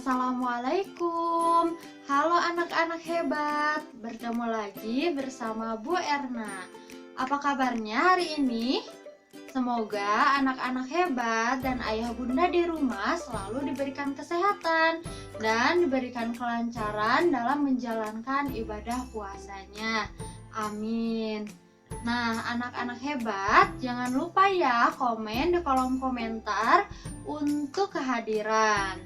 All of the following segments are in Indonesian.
Assalamualaikum. Halo anak-anak hebat. Bertemu lagi bersama Bu Erna. Apa kabarnya hari ini? Semoga anak-anak hebat dan ayah bunda di rumah selalu diberikan kesehatan dan diberikan kelancaran dalam menjalankan ibadah puasanya. Amin. Nah, anak-anak hebat, jangan lupa ya komen di kolom komentar untuk kehadiran.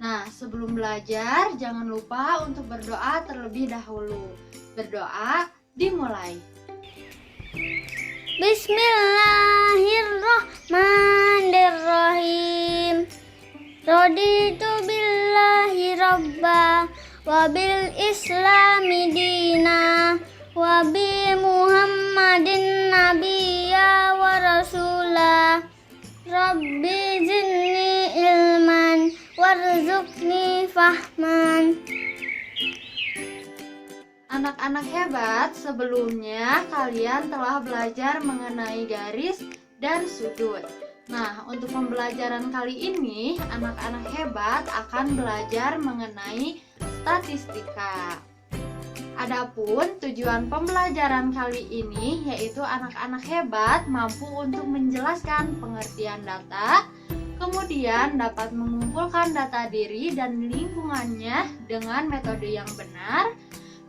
Nah, sebelum belajar, jangan lupa untuk berdoa terlebih dahulu. Berdoa dimulai. Bismillahirrahmanirrahim. Raditu billahi rabba wa bil islami dina wa bi Muhammadin nabiyya wa rasulah. Rabbi zidni ilman warzuqni fahman. Anak-anak hebat, sebelumnya kalian telah belajar mengenai garis dan sudut. Nah, untuk pembelajaran kali ini, anak-anak hebat akan belajar mengenai statistika. Adapun tujuan pembelajaran kali ini yaitu anak-anak hebat mampu untuk menjelaskan pengertian data, kemudian dapat mengumpulkan data diri dan lingkungannya dengan metode yang benar,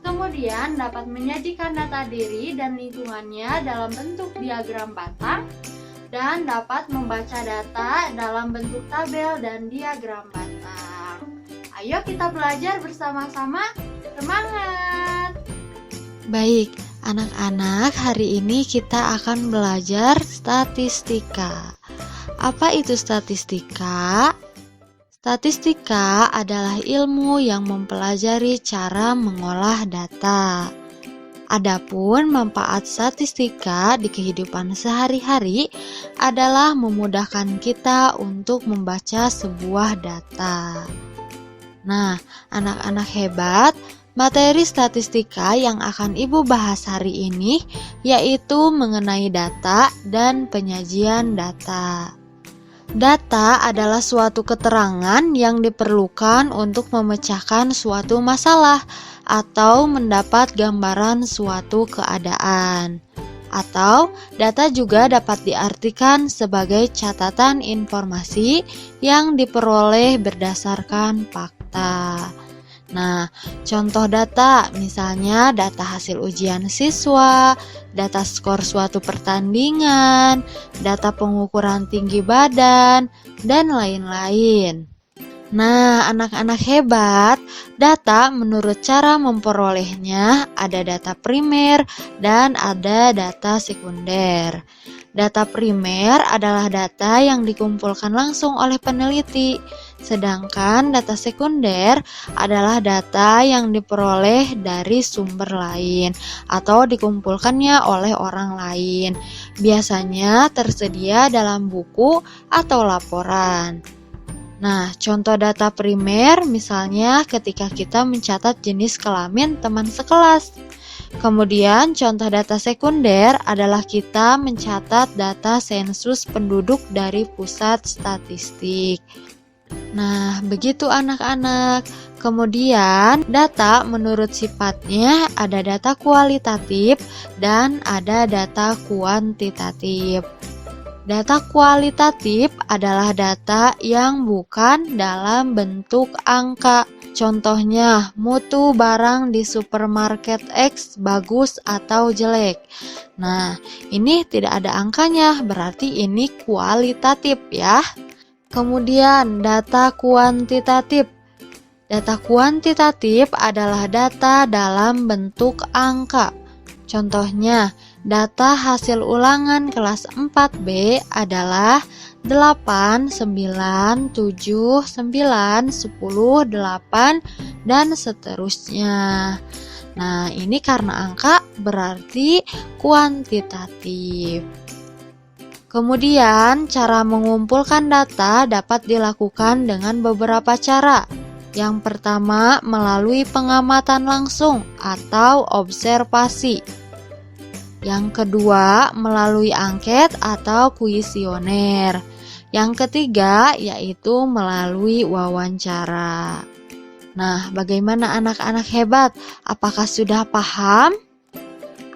kemudian dapat menyajikan data diri dan lingkungannya dalam bentuk diagram batang, dan dapat membaca data dalam bentuk tabel dan diagram batang. Ayo kita belajar bersama-sama. Semangat! Baik, anak-anak, hari ini kita akan belajar statistika. Apa itu statistika? Statistika adalah ilmu yang mempelajari cara mengolah data. Adapun manfaat statistika di kehidupan sehari-hari adalah memudahkan kita untuk membaca sebuah data. Nah, anak-anak hebat, materi statistika yang akan Ibu bahas hari ini yaitu mengenai data dan penyajian data. Data adalah suatu keterangan yang diperlukan untuk memecahkan suatu masalah atau mendapat gambaran suatu keadaan. Atau data juga dapat diartikan sebagai catatan informasi yang diperoleh berdasarkan fakta. Nah, contoh data misalnya data hasil ujian siswa, data skor suatu pertandingan, data pengukuran tinggi badan, dan lain-lain. Nah, anak-anak hebat, data menurut cara memperolehnya ada data primer dan ada data sekunder. Data primer adalah data yang dikumpulkan langsung oleh peneliti, sedangkan data sekunder adalah data yang diperoleh dari sumber lain atau dikumpulkannya oleh orang lain. Biasanya tersedia dalam buku atau laporan. Nah, contoh data primer misalnya ketika kita mencatat jenis kelamin teman sekelas. Kemudian contoh data sekunder adalah kita mencatat data sensus penduduk dari pusat statistik. Nah, begitu anak-anak. Kemudian data menurut sifatnya ada data kualitatif dan ada data kuantitatif. Data kualitatif adalah data yang bukan dalam bentuk angka. Contohnya, mutu barang di supermarket X bagus atau jelek. Nah, ini tidak ada angkanya, berarti ini kualitatif ya. Kemudian, data kuantitatif. Data kuantitatif adalah data dalam bentuk angka. Contohnya, data hasil ulangan kelas 4B adalah 8, 9, 7, 9, 10, 8, dan seterusnya. Nah, ini karena angka berarti kuantitatif. Kemudian, cara mengumpulkan data dapat dilakukan dengan beberapa cara. Yang pertama, melalui pengamatan langsung atau observasi. Yang kedua, melalui angket atau kuesioner. Yang ketiga yaitu melalui wawancara. Nah, bagaimana anak-anak hebat? Apakah sudah paham?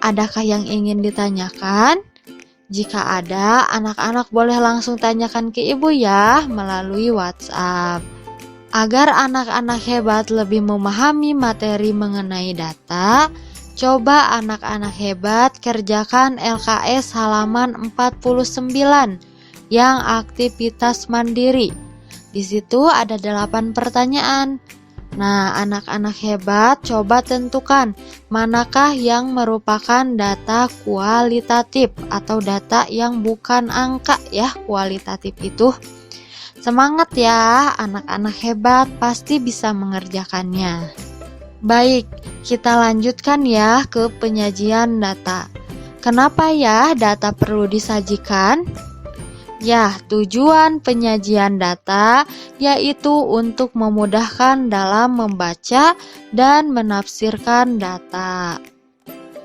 Adakah yang ingin ditanyakan? Jika ada, anak-anak boleh langsung tanyakan ke ibu ya melalui WhatsApp. Agar anak-anak hebat lebih memahami materi mengenai data, coba anak-anak hebat kerjakan LKS halaman 49 yang aktivitas mandiri. Di situ ada 8 pertanyaan. Nah, anak-anak hebat coba tentukan manakah yang merupakan data kualitatif atau data yang bukan angka ya, kualitatif itu. Semangat ya, anak-anak hebat pasti bisa mengerjakannya. Baik, kita lanjutkan ya ke penyajian data. Kenapa ya data perlu disajikan? Ya, tujuan penyajian data yaitu untuk memudahkan dalam membaca dan menafsirkan data.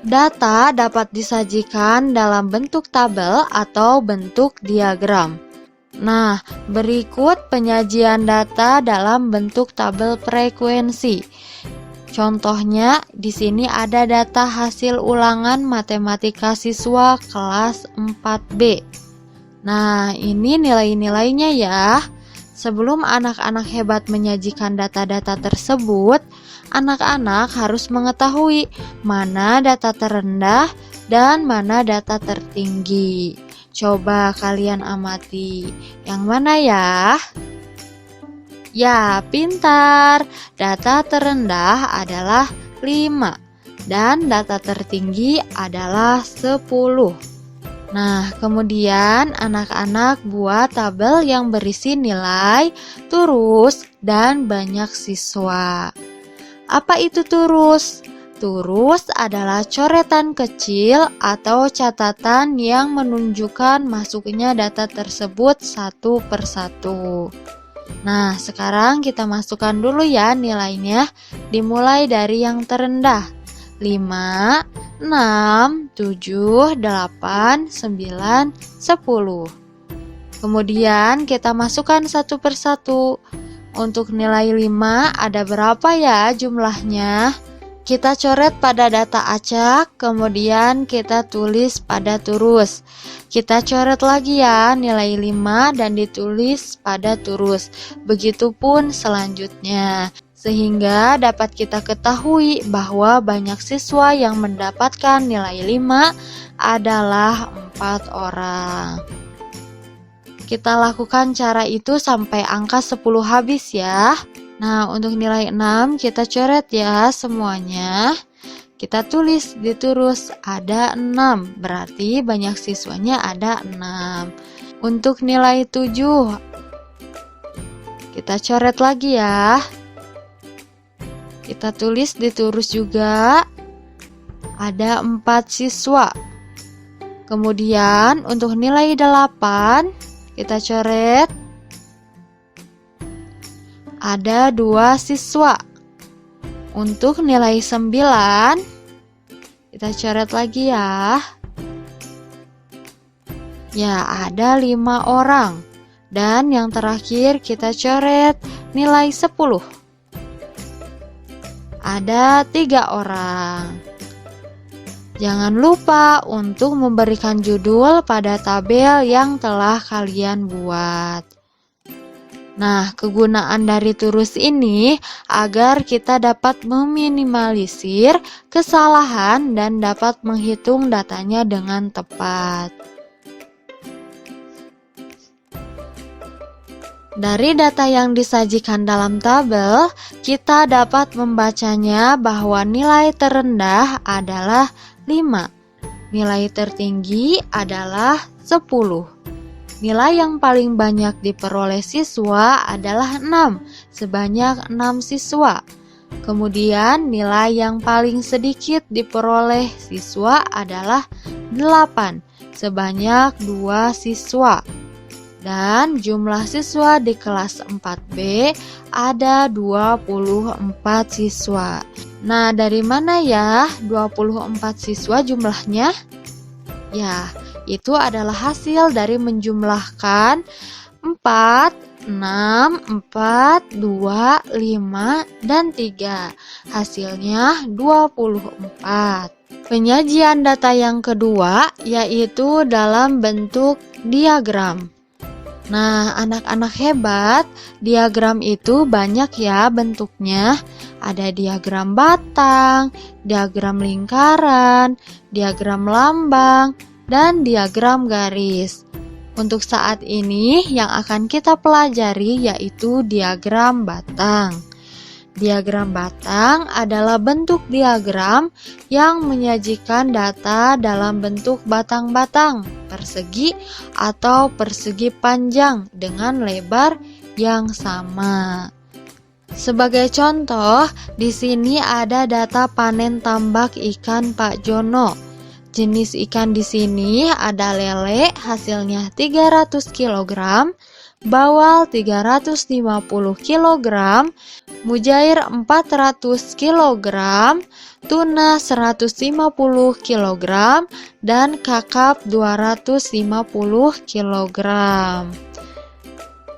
Data dapat disajikan dalam bentuk tabel atau bentuk diagram. Nah, berikut penyajian data dalam bentuk tabel frekuensi. Contohnya, di sini ada data hasil ulangan matematika siswa kelas 4B. Nah, ini nilai-nilainya ya. Sebelum anak-anak hebat menyajikan data-data tersebut, anak-anak harus mengetahui mana data terendah dan mana data tertinggi. Coba kalian amati, yang mana ya? Ya, pintar. Data terendah adalah 5 dan data tertinggi adalah 10. Nah, kemudian anak-anak buat tabel yang berisi nilai, turus, dan banyak siswa. Apa itu turus? Turus adalah coretan kecil atau catatan yang menunjukkan masuknya data tersebut satu persatu. Nah, sekarang kita masukkan dulu ya nilainya, dimulai dari yang terendah. 5, 6, 7, 8, 9, 10. Kemudian kita masukkan satu persatu. Untuk nilai 5 ada berapa ya jumlahnya? Kita coret pada data acak, kemudian kita tulis pada turus. Kita coret lagi ya nilai 5 dan ditulis pada turus. Begitupun selanjutnya. Sehingga dapat kita ketahui bahwa banyak siswa yang mendapatkan nilai 5 adalah 4 orang. Kita lakukan cara itu sampai angka 10 habis ya. Nah, untuk nilai 6 kita coret ya semuanya. Kita tulis di turus ada 6, berarti banyak siswanya ada 6. Untuk nilai 7 kita coret lagi ya. Kita tulis di turus juga ada 4 siswa. Kemudian untuk nilai 8 kita coret ada 2 siswa. Untuk nilai 9 kita coret lagi ya. Ya, ada 5 orang. Dan yang terakhir kita coret nilai 10. Ada 3 orang. Jangan lupa untuk memberikan judul pada tabel yang telah kalian buat. Nah, kegunaan dari turus ini agar kita dapat meminimalisir kesalahan dan dapat menghitung datanya dengan tepat. Dari data yang disajikan dalam tabel, kita dapat membacanya bahwa nilai terendah adalah 5, nilai tertinggi adalah 10. Nilai yang paling banyak diperoleh siswa adalah 6, sebanyak 6 siswa. Kemudian nilai yang paling sedikit diperoleh siswa adalah 8, sebanyak 2 siswa. Dan jumlah siswa di kelas 4B ada 24 siswa. Nah, dari mana ya 24 siswa jumlahnya? Ya, itu adalah hasil dari menjumlahkan 4, 6, 4, 2, 5, dan 3. Hasilnya 24. Penyajian data yang kedua yaitu dalam bentuk diagram. Nah, anak-anak hebat, diagram itu banyak ya bentuknya. Ada diagram batang, diagram lingkaran, diagram lambang, dan diagram garis. Untuk saat ini yang akan kita pelajari yaitu diagram batang. Diagram batang adalah bentuk diagram yang menyajikan data dalam bentuk batang-batang, persegi atau persegi panjang dengan lebar yang sama. Sebagai contoh, di sini ada data panen tambak ikan Pak Jono. Jenis ikan di sini ada lele, hasilnya 300 kg, bawal 350 kg, mujair 400 kg, tuna 150 kg, dan kakap 250 kg.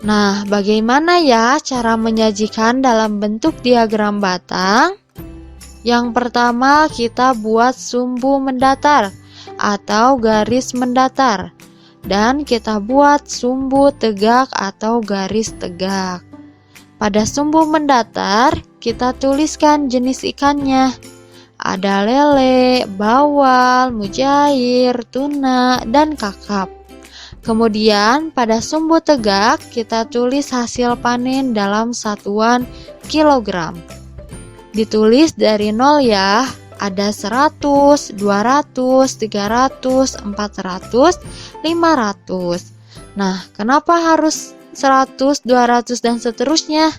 Nah, bagaimana ya cara menyajikan dalam bentuk diagram batang? Yang pertama, kita buat sumbu mendatar atau garis mendatar. Dan kita buat sumbu tegak atau garis tegak. Pada sumbu mendatar, kita tuliskan jenis ikannya. Ada lele, bawal, mujair, tuna, dan kakap. Kemudian pada sumbu tegak, kita tulis hasil panen dalam satuan kilogram. Ditulis dari 0 ya. Ada 100, 200, 300, 400, 500. Nah, kenapa harus 100, 200, dan seterusnya?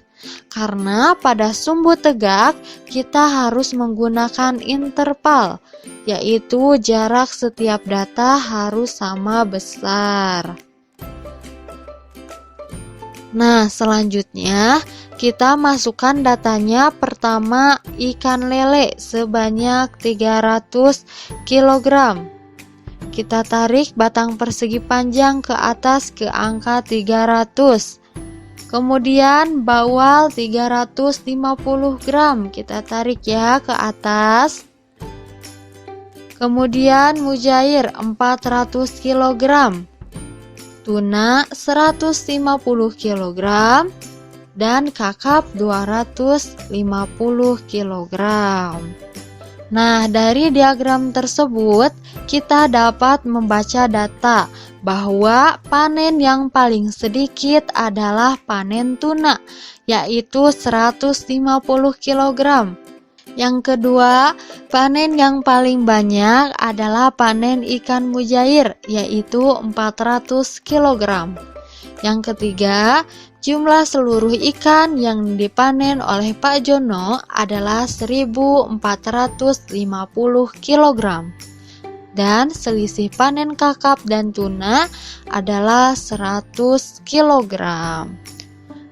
Karena pada sumbu tegak kita harus menggunakan interval, yaitu jarak setiap data harus sama besar. Nah, selanjutnya kita masukkan datanya. Pertama, ikan lele sebanyak 300 kg. Kita tarik batang persegi panjang ke atas ke angka 300. Kemudian bawal 350 gram. Kita tarik ya ke atas. Kemudian mujair 400 kg. Tuna 150 kg. Dan kakap 250 kg. Nah, dari diagram tersebut kita dapat membaca data bahwa panen yang paling sedikit adalah panen tuna, yaitu 150 kg. Yang kedua, panen yang paling banyak adalah panen ikan mujair, yaitu 400 kg. Yang ketiga, jumlah seluruh ikan yang dipanen oleh Pak Jono adalah 1450 kg. Dan selisih panen kakap dan tuna adalah 100 kg.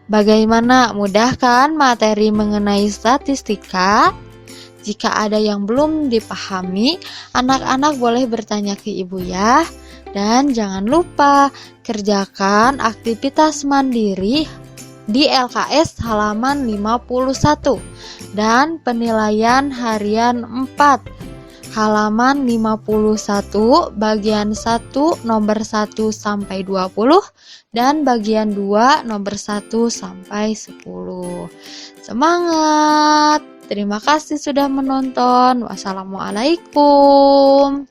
Bagaimana, mudah kan materi mengenai statistika? Jika ada yang belum dipahami, anak-anak boleh bertanya ke ibu ya. Dan jangan lupa kerjakan aktivitas mandiri di LKS halaman 51 dan penilaian harian 4 halaman 51 bagian 1 nomor 1 sampai 20 dan bagian 2 nomor 1 sampai 10. Semangat! Terima kasih sudah menonton. Wassalamualaikum.